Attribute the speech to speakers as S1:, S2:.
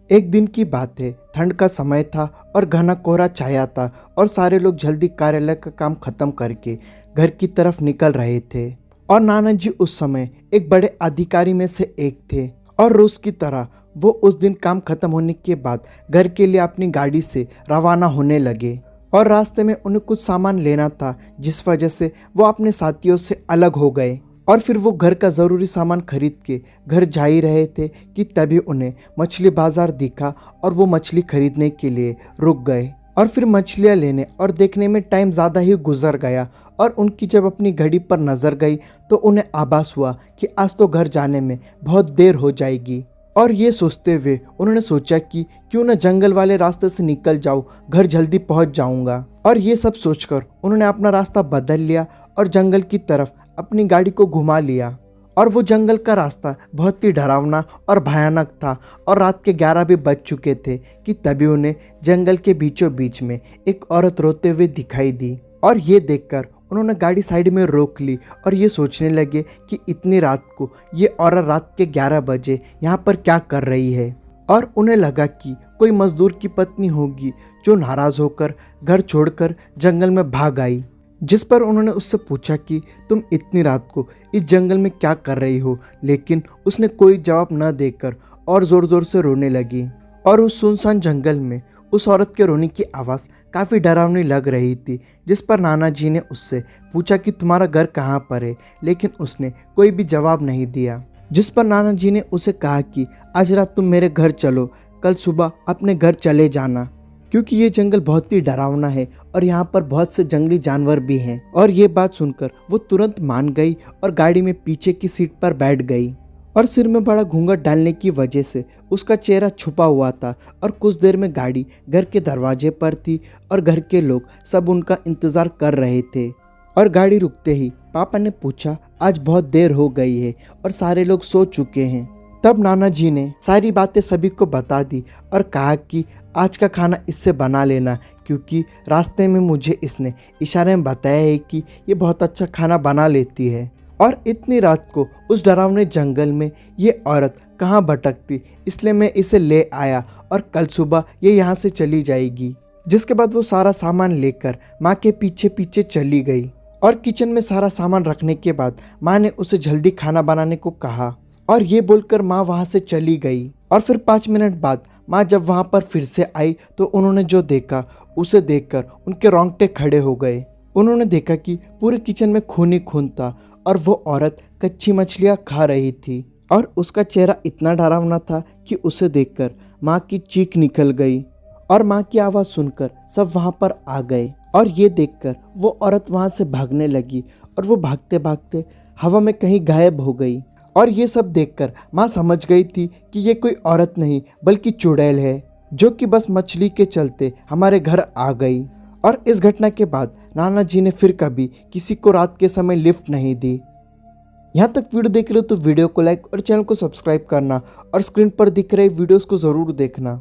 S1: एक दिन की बात है। ठंड का समय था और घना कोहरा छाया था और सारे लोग जल्दी कार्यालय का काम खत्म करके घर की तरफ निकल रहे थे। और नाना जी उस समय एक बड़े अधिकारी में से एक थे और रोज की तरह वो उस दिन काम खत्म होने के बाद घर के लिए अपनी गाड़ी से रवाना होने लगे। और रास्ते में उन्हें कुछ सामान लेना था, जिस वजह से वो अपने साथियों से अलग हो गए। और फिर वो घर का ज़रूरी सामान खरीद के घर जा ही रहे थे कि तभी उन्हें मछली बाजार दिखा और वो मछली खरीदने के लिए रुक गए। और फिर मछलियाँ लेने और देखने में टाइम ज़्यादा ही गुजर गया और उनकी जब अपनी घड़ी पर नज़र गई तो उन्हें आभास हुआ कि आज तो घर जाने में बहुत देर हो जाएगी। और ये सोचते हुए उन्होंने सोचा कि क्यों न जंगल वाले रास्ते से निकल जाऊं, घर जल्दी पहुंच जाऊंगा। और ये सब सोचकर उन्होंने अपना रास्ता बदल लिया और जंगल की तरफ अपनी गाड़ी को घुमा लिया। और वो जंगल का रास्ता बहुत ही डरावना और भयानक था और रात के 11 भी बज चुके थे कि तभी उन्हें जंगल के बीचों बीच में एक औरत रोते हुए दिखाई दी। और ये देखकर उन्होंने गाड़ी साइड में रोक ली और ये सोचने लगे कि इतनी रात को ये औरत रात के 11 बजे यहाँ पर क्या कर रही है। और उन्हें लगा कि कोई मजदूर की पत्नी होगी जो नाराज़ होकर घर छोड़कर जंगल में भाग आई। जिस पर उन्होंने उससे पूछा कि तुम इतनी रात को इस जंगल में क्या कर रही हो, लेकिन उसने कोई जवाब न देकर और ज़ोर ज़ोर से रोने लगी। और उस सुनसान जंगल में उस औरत के रोने की आवाज़ काफ़ी डरावनी लग रही थी। जिस पर नाना जी ने उससे पूछा कि तुम्हारा घर कहाँ पर है, लेकिन उसने कोई भी जवाब नहीं दिया। जिस पर नाना जी ने उसे कहा कि आज रात तुम मेरे घर चलो, कल सुबह अपने घर चले जाना, क्योंकि ये जंगल बहुत ही डरावना है और यहाँ पर बहुत से जंगली जानवर भी हैं। और ये बात सुनकर वो तुरंत मान गई और गाड़ी में पीछे की सीट पर बैठ गई। और सिर में बड़ा घूंघट डालने की वजह से उसका चेहरा छुपा हुआ था। और कुछ देर में गाड़ी घर के दरवाजे पर थी और घर के लोग सब उनका इंतज़ार कर रहे थे। और गाड़ी रुकते ही पापा ने पूछा, आज बहुत देर हो गई है और सारे लोग सो चुके हैं। तब नाना जी ने सारी बातें सभी को बता दी और कहा कि आज का खाना इससे बना लेना, क्योंकि रास्ते में मुझे इसने इशारे में बताया है कि ये बहुत अच्छा खाना बना लेती है। और इतनी रात को उस डरावने जंगल में ये औरत कहाँ भटकती, इसलिए मैं इसे ले आया और कल सुबह ये यहाँ से चली जाएगी। जिसके बाद वो सारा सामान लेकर माँ के पीछे पीछे चली गई। और किचन में सारा सामान रखने के बाद माँ ने उसे जल्दी खाना बनाने को कहा और ये बोलकर माँ वहाँ से चली गई। और फिर 5 मिनट बाद माँ जब वहाँ पर फिर से आई तो उन्होंने जो देखा उसे देखकर उनके रोंगटे खड़े हो गए। उन्होंने देखा कि पूरे किचन में खून ही खून था और वो औरत कच्ची मछलियाँ खा रही थी। और उसका चेहरा इतना डरावना था कि उसे देखकर माँ की चीख निकल गई। और माँ की आवाज़ सुनकर सब वहाँ पर आ गए। और ये देखकर वो औरत वहाँ से भागने लगी और वो भागते भागते हवा में कहीं गायब हो गई। और ये सब देखकर माँ समझ गई थी कि ये कोई औरत नहीं बल्कि चुड़ैल है, जो कि बस मछली के चलते हमारे घर आ गई। और इस घटना के बाद नाना जी ने फिर कभी किसी को रात के समय लिफ्ट नहीं दी। यहाँ तक वीडियो देख रहे हो तो वीडियो को लाइक और चैनल को सब्सक्राइब करना और स्क्रीन पर दिख रहे वीडियोस को ज़रूर देखना।